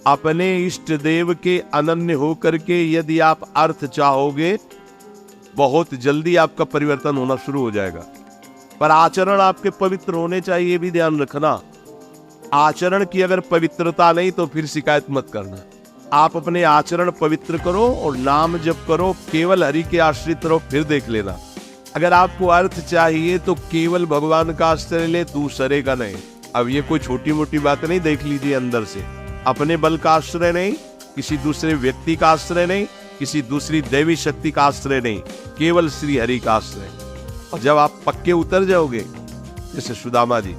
अपने इष्ट देव के अनन्य होकर के यदि आप अर्थ चाहोगे, बहुत जल्दी आपका परिवर्तन होना शुरू हो जाएगा। पर आचरण आपके पवित्र होने चाहिए, ये भी ध्यान रखना। आचरण की अगर पवित्रता नहीं तो फिर शिकायत मत करना। आप अपने आचरण पवित्र करो और नाम जप करो, केवल हरि के आश्रित रहो, फिर देख लेना। अगर आपको अर्थ चाहिए तो केवल भगवान का आश्रय ले, दूसरे का नहीं। अब ये कोई छोटी मोटी बात नहीं, देख लीजिए अंदर से। अपने बल का आश्रय नहीं, किसी दूसरे व्यक्ति का आश्रय नहीं, किसी दूसरी दैवी शक्ति का आश्रय नहीं, केवल श्री हरि का आश्रय। और जब आप पक्के उतर जाओगे, जैसे सुदामा जी,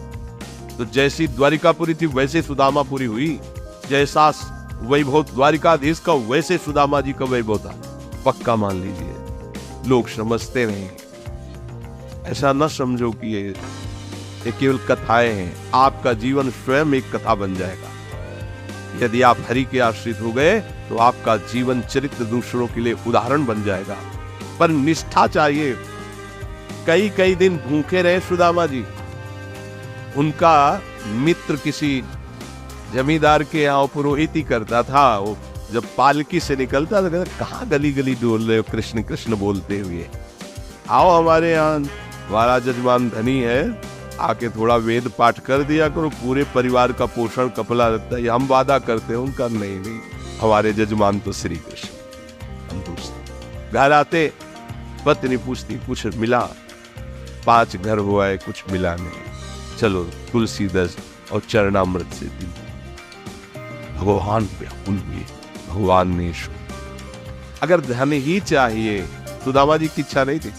तो जैसी द्वारिकापुरी थी वैसे सुदामापुरी हुई। जैसा वैभव द्वारिकाधीश का वैसे सुदामा जी का वैभव था। पक्का मान लीजिए। लोग समझते नहीं, ऐसा न समझो कि ये केवल कथाएं हैं। आपका जीवन स्वयं एक कथा बन जाएगा। यदि आप हरि के आश्रित हो गए तो आपका जीवन चरित्र दूसरों के लिए उदाहरण बन जाएगा। पर निष्ठा चाहिए। कई कई दिन भूखे रहे सुदामा जी। उनका मित्र किसी जमींदार के यहाँ पुरोहित ही करता था। वो जब पालकी से निकलता था, कहता कहाँ गली गली डोल रहे हो कृष्ण कृष्ण बोलते हुए, आओ हमारे यहाँ, हमारा जजमान धनी है, आके थोड़ा वेद पाठ कर दिया करो, पूरे परिवार का पोषण कपला रहता है। हम वादा करते हैं, उनका नहीं, हमारे जजमान तो श्री कृष्ण। हम दूसरे घर आते, पत्नी पूछती कुछ मिला? 5 घर हुआ है, कुछ मिला नहीं। चलो तुलसी दस और चरणामृत से दी। भगवान व्याकुल हुए, भगवान ने अगर धन ही चाहिए, सुदामा जी की इच्छा नहीं थी,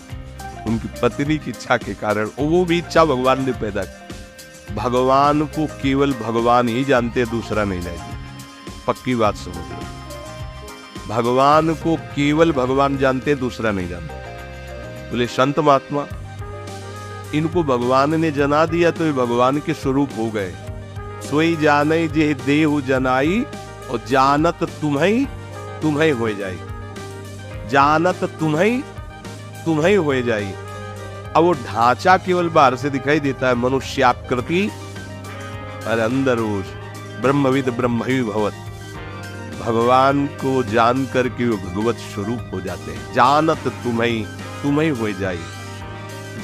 उनकी पत्नी की इच्छा के कारण, वो भी इच्छा भगवान ने पैदा की। भगवान को केवल भगवान ही जानते, दूसरा नहीं जानते। पक्की बात समझ लो, भगवान को केवल भगवान जानते, दूसरा नहीं जानते। बोले संत महात्मा, इनको भगवान ने जना दिया तो ये भगवान के स्वरूप हो गए। सोई जाने जे देहु जनाई, और जानत तुम्हें हो जाई। जानत तुम्हें हो जाई। अब वो ढांचा केवल बाहर से दिखाई देता है, मनुष्याकृति, और अंदर वो ब्रह्मविद ब्रह्मवि भवत। भगवान को जान करके वो भगवत स्वरूप हो जाते हैं। जानत तुम्हें हो जाई।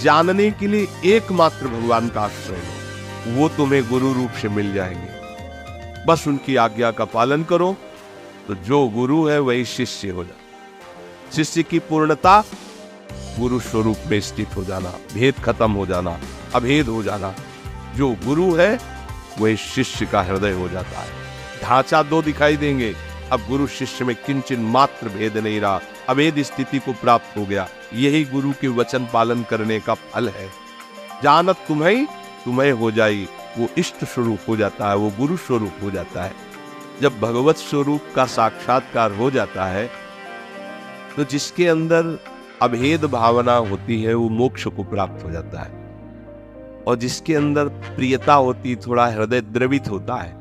जानने के लिए एकमात्र भगवान का आश्रय लो, वो तुम्हें गुरु रूप से मिल जाएंगे। बस उनकी आज्ञा का पालन करो, तो जो गुरु है वही शिष्य हो जाए। शिष्य की पूर्णता गुरु स्वरूप में स्थित हो जाना, भेद खत्म हो जाना, अभेद हो जाना। जो गुरु है वही शिष्य का हृदय हो जाता है। ढांचा 2 दिखाई देंगे, अब गुरु शिष्य में किंचन मात्र भेद नहीं रहा, अभेद स्थिति को प्राप्त हो गया। यही गुरु के वचन पालन करने का फल है। जानत तुम्हें हो जाई, वो इष्ट स्वरूप हो जाता है, वो गुरु स्वरूप हो जाता है। जब भगवत स्वरूप का साक्षात्कार हो जाता है तो जिसके अंदर अभेद भावना होती है वो मोक्ष को प्राप्त हो जाता है, और जिसके अंदर प्रियता होती, थोड़ा हृदय द्रवित होता है,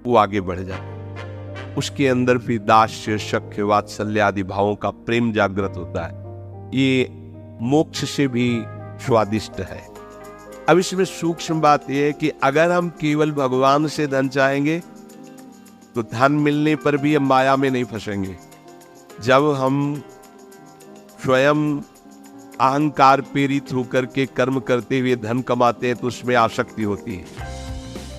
वो आगे बढ़ जाता है। उसके अंदर भी दास्य शक्य वात्सल्य आदि भावों का प्रेम जागृत होता है। ये मोक्ष से भी स्वादिष्ट है। अब इसमें सूक्ष्म बात यह है कि अगर हम केवल भगवान से धन चाहेंगे तो धन मिलने पर भी हम माया में नहीं फंसेंगे। जब हम स्वयं अहंकार प्रेरित होकर के कर्म करते हुए धन कमाते हैं तो उसमें आसक्ति होती है,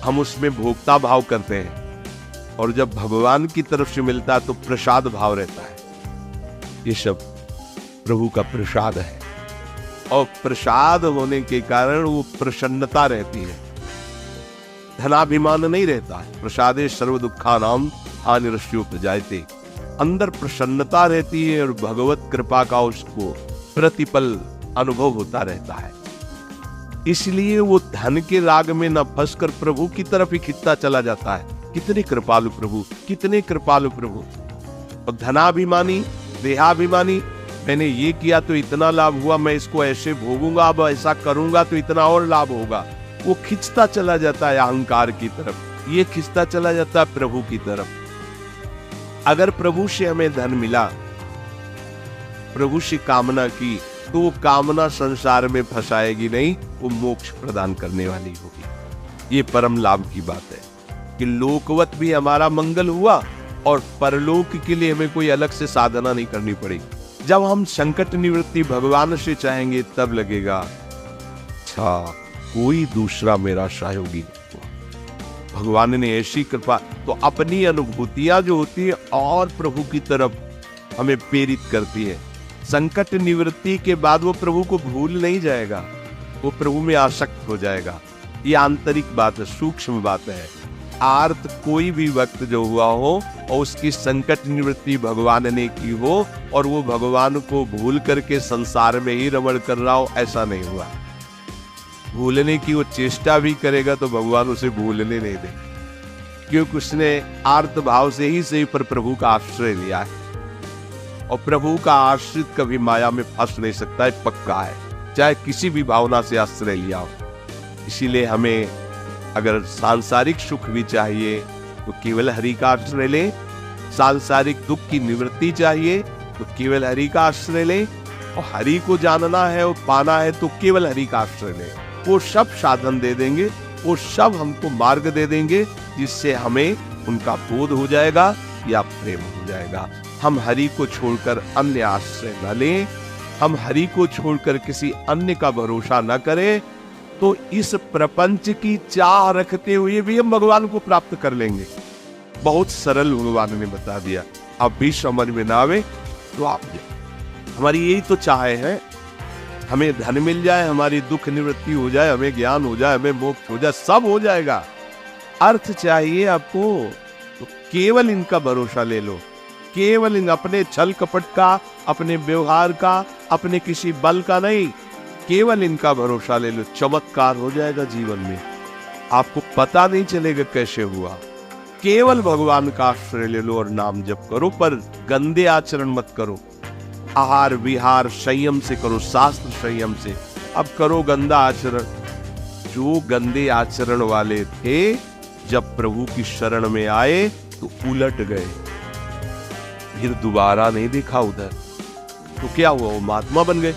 हम उसमें भोक्ता भाव करते हैं। और जब भगवान की तरफ से मिलता है तो प्रसाद भाव रहता है। ये सब प्रभु का प्रसाद है, और प्रसाद होने के कारण वो प्रसन्नता रहती है, धनाभिमान नहीं रहता है। प्रसादे सर्व दुखानाम हानिरस्योपजायते। अंदर प्रसन्नता रहती है और भगवत कृपा का उसको प्रतिपल अनुभव होता रहता है। इसलिए वो धन के राग में न फंसकर प्रभु की तरफ ही खिंचता चला जाता है। कितने कृपालु प्रभु, कितने कृपालु प्रभु। और धनाभिमानी, देहाभिमानी, मैंने ये किया तो इतना लाभ हुआ, मैं इसको ऐसे भोगूंगा, अब ऐसा करूंगा तो इतना और लाभ होगा। वो खिंचता चला जाता है अहंकार की तरफ, ये खिंचता चला जाता है प्रभु की तरफ। अगर प्रभु से हमें धन मिला, प्रभु से कामना की, तो वो कामना संसार में फंसाएगी नहीं, वो मोक्ष प्रदान करने वाली होगी। ये परम लाभ की बात है। कि लोकवत भी हमारा मंगल हुआ और परलोक के लिए हमें कोई अलग से साधना नहीं करनी पड़ेगी। जब हम संकट निवृत्ति भगवान से चाहेंगे तब लगेगा अच्छा कोई दूसरा मेरा सहयोगी नहीं हुआ। भगवान ने ऐसी कृपा, तो अपनी अनुभूतियां जो होती है और प्रभु की तरफ हमें प्रेरित करती है। संकट निवृत्ति के बाद वो प्रभु को भूल नहीं जाएगा, वो प्रभु में आसक्त हो जाएगा। ये आंतरिक बात है, सूक्ष्म बात है। आर्त कोई भी वक्त जो हुआ हो और उसकी संकट निवृत्ति भगवान ने की हो और वो भगवान को भूल करके संसार में ही रमण कर रहा हो, ऐसा नहीं हुआ। भूलने की वो चेष्टा भी करेगा तो भगवान उसे भूलने नहीं देंगे, क्योंकि उसने आर्त भाव से ही सही पर प्रभु का आश्रय लिया है। और प्रभु का आश्रित कभी माया में फंस नहीं सकता है, पक्का है, चाहे किसी भी भावना से आश्रय लिया हो। इसीलिए हमें अगर सांसारिक सुख भी चाहिए तो केवल हरि का आश्रय ले, सांसारिक दुख की निवृत्ति चाहिए तो केवल हरि का आश्रय ले, और हरि को जानना है और पाना है तो केवल हरि का आश्रय ले। वो सब साधन दे देंगे, वो सब हमको मार्ग दे देंगे, जिससे हमें उनका बोध हो जाएगा या प्रेम हो जाएगा। हम हरि को छोड़कर अन्य आश्रय न लें, हम हरि को छोड़कर किसी अन्य का भरोसा न करें, तो इस प्रपंच की चाह रखते हुए भी हम भगवान को प्राप्त कर लेंगे। बहुत सरल भगवान ने बता दिया। अब भी समझ में ना आवे तो आप, हमारी यही तो चाह है, हमें धन मिल जाए, हमारी दुख निवृत्ति हो जाए, हमें ज्ञान हो जाए, हमें मोक्ष हो जाए, सब हो जाएगा। अर्थ चाहिए आपको तो केवल इनका भरोसा ले लो, केवल इन अपने छल कपट का, अपने व्यवहार का, अपने किसी बल का नहीं, केवल इनका भरोसा ले लो। चमत्कार हो जाएगा जीवन में, आपको पता नहीं चलेगा कैसे हुआ। केवल भगवान का आश्रय ले लो और नाम जप करो, पर गंदे आचरण मत करो। आहार विहार संयम से करो, शास्त्र संयम से। अब करो गंदा आचरण। जो गंदे आचरण वाले थे जब प्रभु की शरण में आए तो उलट गए, फिर दोबारा नहीं देखा उधर, तो क्या हुआ, वो महात्मा बन गए।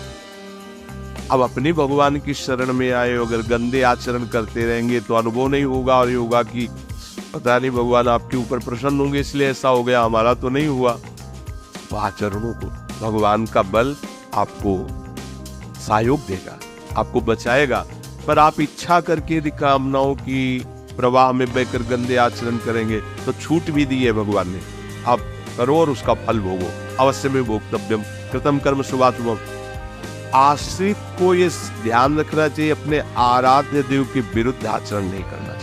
अब अपने भगवान की शरण में आए, अगर गंदे आचरण करते रहेंगे तो अनुभव नहीं होगा, और ये होगा कि पता नहीं भगवान आपके ऊपर प्रसन्न होंगे इसलिए ऐसा हो गया, हमारा तो नहीं हुआ। तो आचरणों को भगवान का बल आपको सहयोग देगा, आपको बचाएगा। पर आप इच्छा करके कामनाओं की प्रवाह में बहकर गंदे आचरण करेंगे तो छूट भी दी है भगवान ने, आप करो और उसका फल भोगो। अवश्य में भोक्तव्यम कृतम कर्म शुभाशुभम। आश्रित को ये ध्यान रखना चाहिए, अपने आराध्य देव के विरुद्ध आचरण नहीं करना।